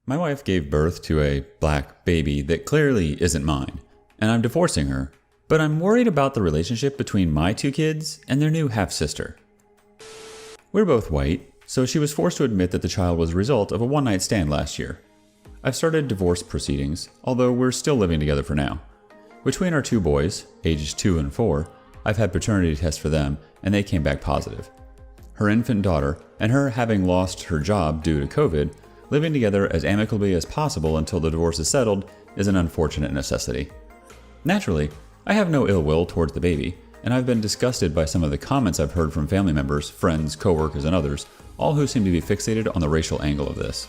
My wife gave birth to a black baby that clearly isn't mine, and I'm divorcing her, but I'm worried about the relationship between my two kids and their new half-sister. We're both white, so she was forced to admit that the child was a result of a one-night stand last year. I've started divorce proceedings, although we're still living together for now. Between our two boys, ages 2 and 4, I've had paternity tests for them, and they came back positive. Her infant daughter, and her having lost her job due to COVID, living together as amicably as possible until the divorce is settled is an unfortunate necessity. Naturally, I have no ill will towards the baby, and I've been disgusted by some of the comments I've heard from family members, friends, coworkers, and others, all who seem to be fixated on the racial angle of this.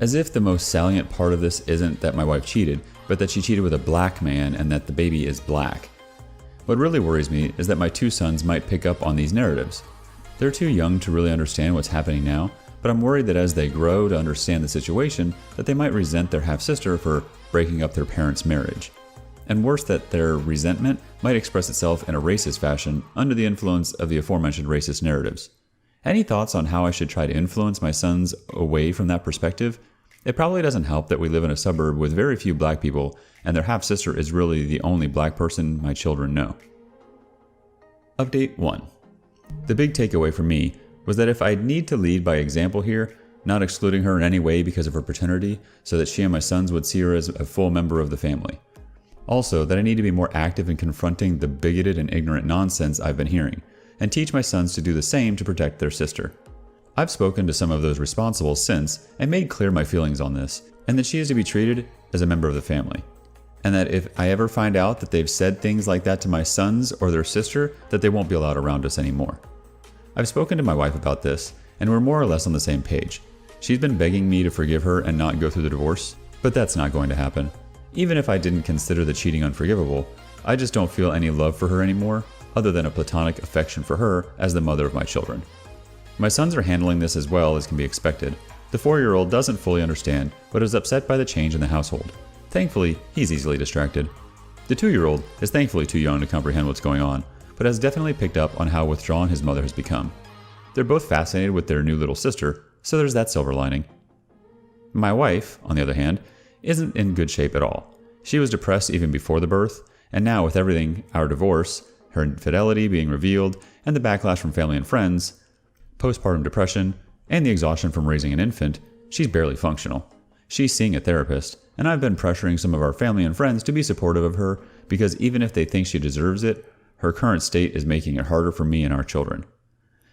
As if the most salient part of this isn't that my wife cheated, but that she cheated with a black man and that the baby is black. What really worries me is that my two sons might pick up on these narratives. They're too young to really understand what's happening now, but I'm worried that as they grow to understand the situation, that they might resent their half-sister for breaking up their parents' marriage. And worse, that their resentment might express itself in a racist fashion under the influence of the aforementioned racist narratives. Any thoughts on how I should try to influence my sons away from that perspective? It probably doesn't help that we live in a suburb with very few black people, and their half-sister is really the only black person my children know. Update 1. The big takeaway for me was that if I'd need to lead by example here, not excluding her in any way because of her paternity, so that she and my sons would see her as a full member of the family. Also, that I need to be more active in confronting the bigoted and ignorant nonsense I've been hearing, and teach my sons to do the same to protect their sister. I've spoken to some of those responsible since and made clear my feelings on this, and that she is to be treated as a member of the family. And that if I ever find out that they've said things like that to my sons or their sister, that they won't be allowed around us anymore. I've spoken to my wife about this, and we're more or less on the same page. She's been begging me to forgive her and not go through the divorce, but that's not going to happen. Even if I didn't consider the cheating unforgivable, I just don't feel any love for her anymore, other than a platonic affection for her as the mother of my children. My sons are handling this as well as can be expected. The 4-year-old doesn't fully understand, but is upset by the change in the household. Thankfully, he's easily distracted. The 2-year-old is thankfully too young to comprehend what's going on, but has definitely picked up on how withdrawn his mother has become. They're both fascinated with their new little sister, so there's that silver lining. My wife, on the other hand, isn't in good shape at all. She was depressed even before the birth, and now with everything, our divorce, her infidelity being revealed, and the backlash from family and friends, postpartum depression, and the exhaustion from raising an infant, she's barely functional. She's seeing a therapist, and I've been pressuring some of our family and friends to be supportive of her because even if they think she deserves it, her current state is making it harder for me and our children.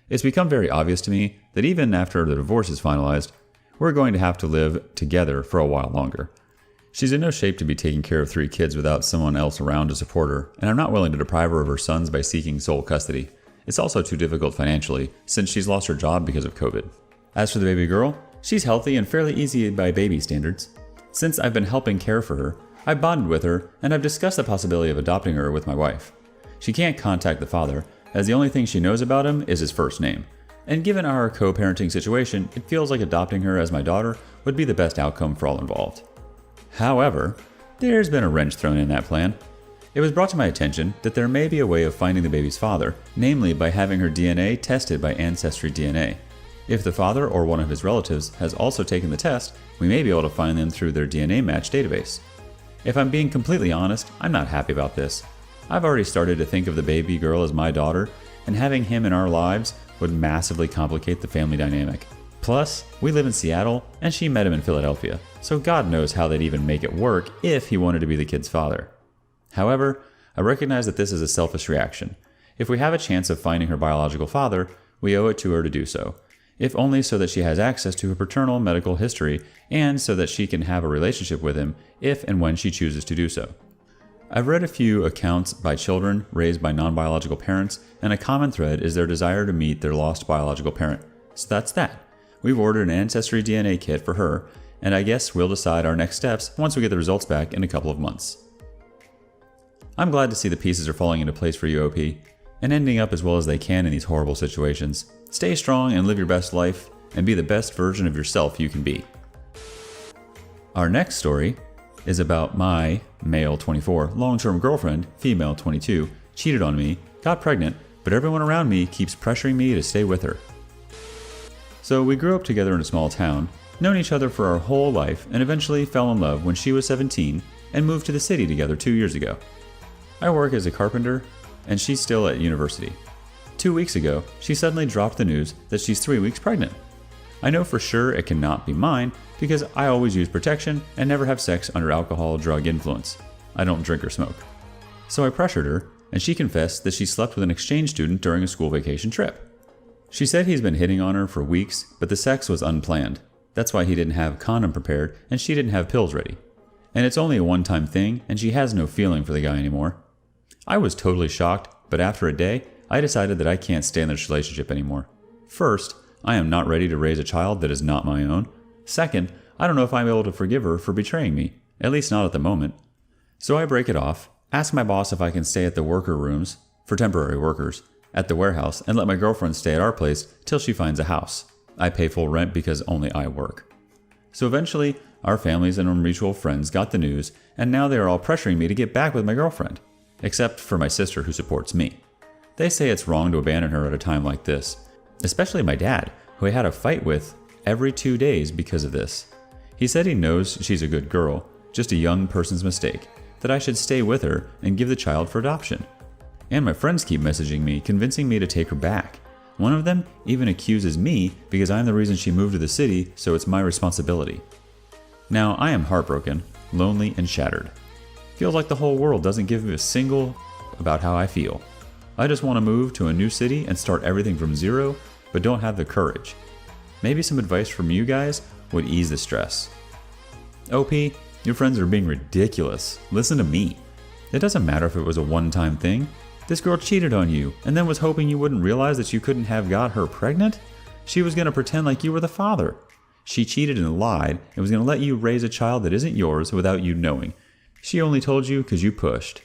It's become very obvious to me that even after the divorce is finalized, we're going to have to live together for a while longer. She's in no shape to be taking care of 3 kids without someone else around to support her, and I'm not willing to deprive her of her sons by seeking sole custody. It's also too difficult financially, since she's lost her job because of COVID. As for the baby girl, she's healthy and fairly easy by baby standards. Since I've been helping care for her, I've bonded with her, and I've discussed the possibility of adopting her with my wife. She can't contact the father, as the only thing she knows about him is his first name. And given our co-parenting situation, it feels like adopting her as my daughter would be the best outcome for all involved. However, there's been a wrench thrown in that plan. It was brought to my attention that there may be a way of finding the baby's father, namely by having her DNA tested by Ancestry DNA. If the father or one of his relatives has also taken the test, we may be able to find them through their DNA match database. If I'm being completely honest, I'm not happy about this. I've already started to think of the baby girl as my daughter, and having him in our lives would massively complicate the family dynamic. Plus, we live in Seattle, and she met him in Philadelphia, so God knows how they'd even make it work if he wanted to be the kid's father. However, I recognize that this is a selfish reaction. If we have a chance of finding her biological father, we owe it to her to do so, if only so that she has access to her paternal medical history and so that she can have a relationship with him if and when she chooses to do so. I've read a few accounts by children raised by non-biological parents, and a common thread is their desire to meet their lost biological parent. So that's that. We've ordered an Ancestry DNA kit for her, and I guess we'll decide our next steps once we get the results back in a couple of months. I'm glad to see the pieces are falling into place for you, OP, and ending up as well as they can in these horrible situations. Stay strong and live your best life, and be the best version of yourself you can be. Our next story is about my, male 24, long-term girlfriend, female 22, cheated on me, got pregnant, but everyone around me keeps pressuring me to stay with her. So we grew up together in a small town, known each other for our whole life, and eventually fell in love when she was 17 and moved to the city together 2 years ago. I work as a carpenter, and she's still at university. 2 weeks ago, she suddenly dropped the news that she's 3 weeks pregnant. I know for sure it cannot be mine because I always use protection and never have sex under alcohol or drug influence. I don't drink or smoke. So I pressured her, and she confessed that she slept with an exchange student during a school vacation trip. She said he's been hitting on her for weeks, but the sex was unplanned. That's why he didn't have a condom prepared and she didn't have pills ready. And it's only a one-time thing, and she has no feeling for the guy anymore. I was totally shocked, but after a day, I decided that I can't stay in this relationship anymore. First, I am not ready to raise a child that is not my own. Second, I don't know if I'm able to forgive her for betraying me, at least not at the moment. So I break it off, ask my boss if I can stay at the worker rooms, for temporary workers, at the warehouse, and let my girlfriend stay at our place till she finds a house. I pay full rent because only I work. So eventually, our families and our mutual friends got the news, and now they are all pressuring me to get back with my girlfriend, except for my sister who supports me. They say it's wrong to abandon her at a time like this, especially my dad, who I had a fight with every 2 days because of this. He said he knows she's a good girl, just a young person's mistake, that I should stay with her and give the child for adoption. And my friends keep messaging me, convincing me to take her back. One of them even accuses me because I'm the reason she moved to the city, so it's my responsibility. Now I am heartbroken, lonely, and shattered. Feels like the whole world doesn't give me a single about how I feel. I just want to move to a new city and start everything from zero, but don't have the courage. Maybe some advice from you guys would ease the stress. OP, your friends are being ridiculous. Listen to me. It doesn't matter if it was a one-time thing. This girl cheated on you and then was hoping you wouldn't realize that you couldn't have got her pregnant. She was going to pretend like you were the father. She cheated and lied and was going to let you raise a child that isn't yours without you knowing. She only told you because you pushed.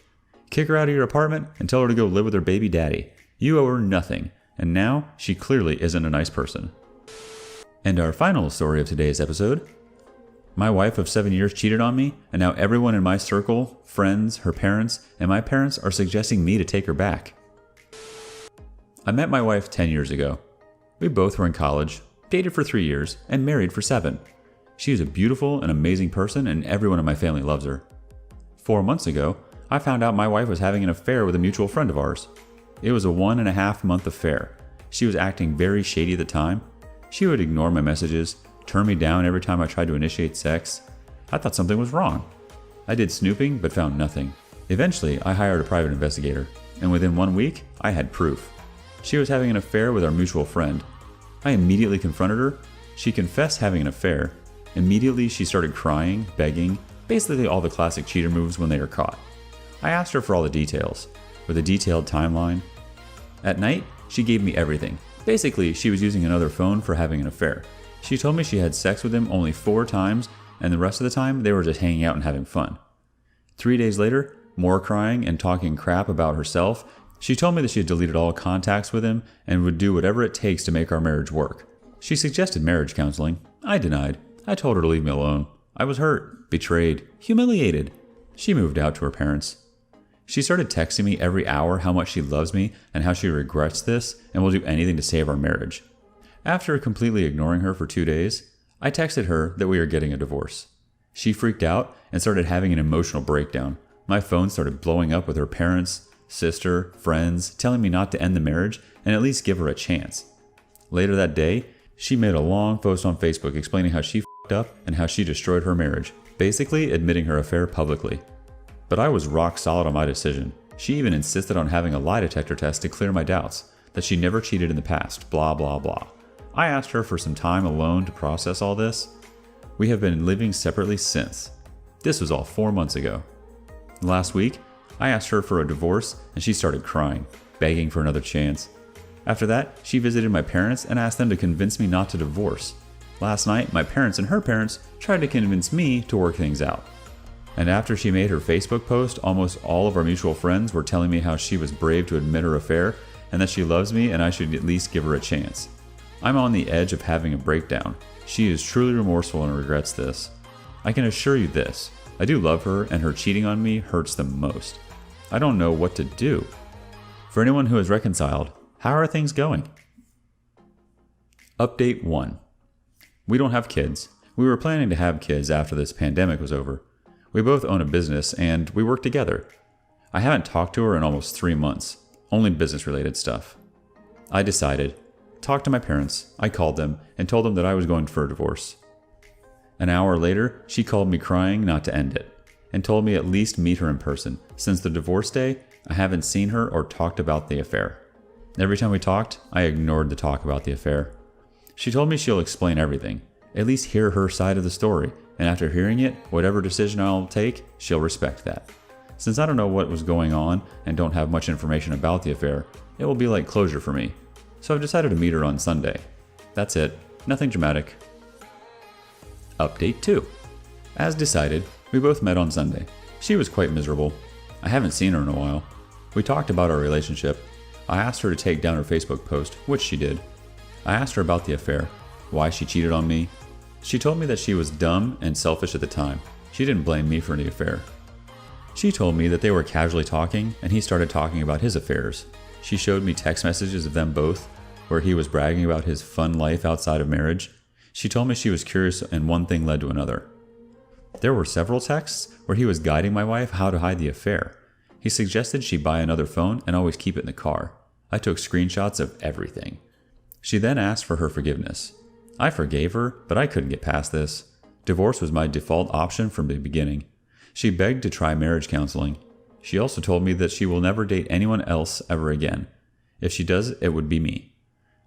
Kick her out of your apartment and tell her to go live with her baby daddy. You owe her nothing, and now she clearly isn't a nice person. And our final story of today's episode. My wife of 7 years cheated on me, and now everyone in my circle, friends, her parents, and my parents are suggesting me to take her back. I met my wife 10 years ago. We both were in college, dated for 3 years, and married for 7. She is a beautiful and amazing person, and everyone in my family loves her. 4 months ago, I found out my wife was having an affair with a mutual friend of ours. It was a 1.5-month affair. She was acting very shady at the time. She would ignore my messages, turn me down every time I tried to initiate sex. I thought something was wrong. I did snooping, but found nothing. Eventually, I hired a private investigator, and within 1 week, I had proof. She was having an affair with our mutual friend. I immediately confronted her. She confessed having an affair. Immediately, she started crying, begging, basically all the classic cheater moves when they are caught. I asked her for all the details, with a detailed timeline. At night, she gave me everything. Basically, she was using another phone for having an affair. She told me she had sex with him only 4 times, and the rest of the time they were just hanging out and having fun. 3 days later, more crying and talking crap about herself, she told me that she had deleted all contacts with him and would do whatever it takes to make our marriage work. She suggested marriage counseling. I denied. I told her to leave me alone. I was hurt, betrayed, humiliated. She moved out to her parents. She started texting me every hour how much she loves me and how she regrets this and will do anything to save our marriage. After completely ignoring her for 2 days, I texted her that we are getting a divorce. She freaked out and started having an emotional breakdown. My phone started blowing up with her parents, sister, friends, telling me not to end the marriage and at least give her a chance. Later that day, she made a long post on Facebook explaining how she f***ed up and how she destroyed her marriage, basically admitting her affair publicly. But I was rock solid on my decision. She even insisted on having a lie detector test to clear my doubts, that she never cheated in the past, blah blah blah. I asked her for some time alone to process all this. We have been living separately since. This was all 4 months ago. Last week, I asked her for a divorce and she started crying, begging for another chance. After that, she visited my parents and asked them to convince me not to divorce. Last night, my parents and her parents tried to convince me to work things out. And after she made her Facebook post, almost all of our mutual friends were telling me how she was brave to admit her affair and that she loves me and I should at least give her a chance. I'm on the edge of having a breakdown. She is truly remorseful and regrets this. I can assure you this, I do love her and her cheating on me hurts the most. I don't know what to do. For anyone who has reconciled, how are things going? Update 1. We don't have kids. We were planning to have kids after this pandemic was over. We both own a business and we work together. I haven't talked to her in almost 3 months, only business-related stuff. I decided, talked to my parents, I called them, and told them that I was going for a divorce. An hour later, she called me crying not to end it, and told me at least meet her in person. Since the divorce day, I haven't seen her or talked about the affair. Every time we talked, I ignored the talk about the affair. She told me she'll explain everything, at least hear her side of the story, and after hearing it, whatever decision I'll take, she'll respect that. Since I don't know what was going on and don't have much information about the affair, it will be like closure for me. So I've decided to meet her on Sunday. That's it, nothing dramatic. Update 2. As decided, we both met on Sunday. She was quite miserable. I haven't seen her in a while. We talked about our relationship. I asked her to take down her Facebook post, which she did. I asked her about the affair, why she cheated on me. She told me that she was dumb and selfish at the time. She didn't blame me for the affair. She told me that they were casually talking and he started talking about his affairs. She showed me text messages of them both where he was bragging about his fun life outside of marriage. She told me she was curious and one thing led to another. There were several texts where he was guiding my wife how to hide the affair. He suggested she buy another phone and always keep it in the car. I took screenshots of everything. She then asked for her forgiveness. I forgave her, but I couldn't get past this. Divorce was my default option from the beginning. She begged to try marriage counseling. She also told me that she will never date anyone else ever again. If she does, it would be me.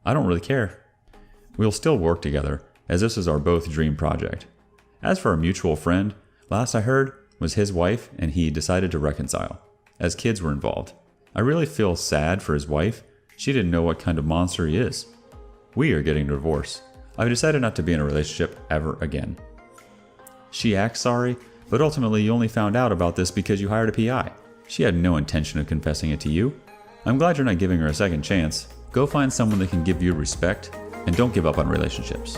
I don't really care. We'll still work together, as this is our both dream project. As for a mutual friend, last I heard was his wife and he decided to reconcile, as kids were involved. I really feel sad for his wife. She didn't know what kind of monster he is. We are getting a divorce. I've decided not to be in a relationship ever again. She acts sorry, but ultimately you only found out about this because you hired a PI. She had no intention of confessing it to you. I'm glad you're not giving her a second chance. Go find someone that can give you respect, and don't give up on relationships.